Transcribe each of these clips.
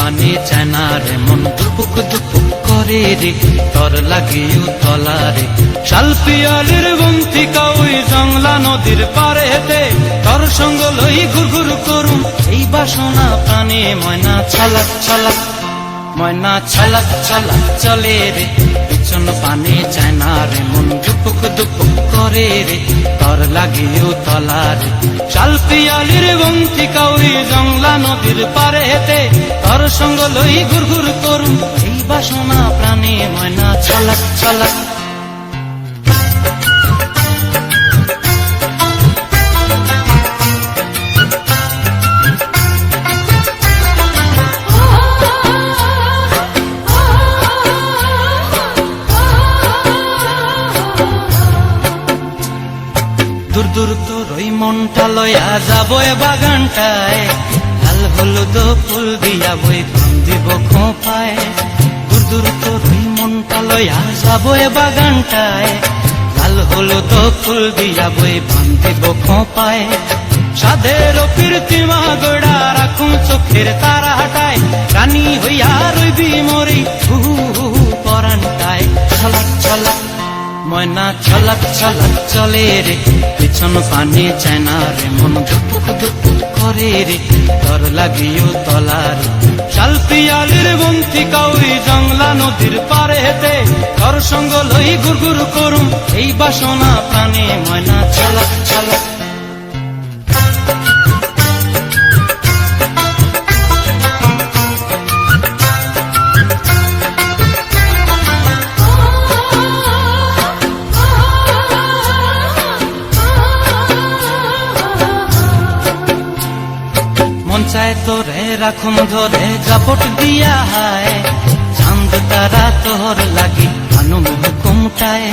পানি চায় না রে মন দুপুক দুপুক করে রে তর লাগিও তলারে শালপিয়ালির বন্তিকা ওই জংলা নদীর পারে হেতে তর সঙ্গ লই ঘুর ঘুর করুম এই বাসনা প্রাণে ময়না ছলক ছলক ময়না ছলক ছলক চলে রে পিছন পানি চায় না রে মন দুপুক দুপুক করে রে তর লাগিও তলারে শালপিয়ালির বন্তিকা ওই জংলা নদীর পারে হেতে তর সঙ্গ লই ঘুর ঘুর করুম এই বাসনা প্রাণে ময়না ছলক ছলক দূর দূর তোর ওই মনটা লয়া যাবো এ বাগানটায় লাল হলুদ ফুল দিয়া বই দিব খোঁপায় দূর দূর তোর ওই মনটা লয়া যাবো এ বাগানটায় লাল হলুদ ফুল দিয়া বই দিব খোঁপায় সাধের প্রীতিমা গোড়া রাখুন চোখের তারা হাটায় রানী হইয়া রইবি মরি হু হু পরানটায় ছলক ছলক ময়না ছলক ছলক চলে রে পিছন পানি চায় না রে মন দুপুক দুপুক করে রে তর লাগিও তলারে শালপিয়ালির বন্তিকা ওই জংলা নদীর পারে হেতে তর সঙ্গ লই ঘুর ঘুর করুম এই বাসনা প্রাণে ময়না ছলক ছলক মন চায় তোরে রাখুন ধরে জাপট দিয়া হায় চাঁদ তারা তোর লাগি হানুম হুকুমটায়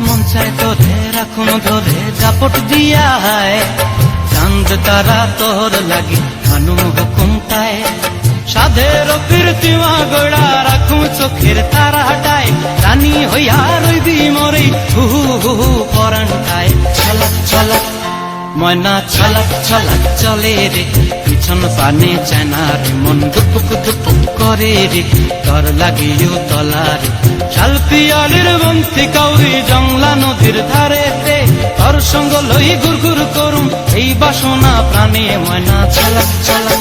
মন চায় তোরে রাখুন ধরে জাপট দিয়া হায় চাঁদ তারা তোর লাগি হানুম হুকুমটায় সাধের প্রীতিমা গোড়া রাখুন চোখের তারা হাটায় রানী হইয়া রইবি মরি হু হু পরানটায় ছলক ছলক ময়না ছলক ছলক চলে রে পিছন পানি চায় না রে মন দুপুক দুপুক করে রে তর লাগিও তলারে শালপিয়ালির বন্তিকা ওই জংলা নদীর ধারেতে তর সঙ্গ লই ঘুর ঘুর করুম এই বাসনা প্রাণে ময়না ছলক ছলক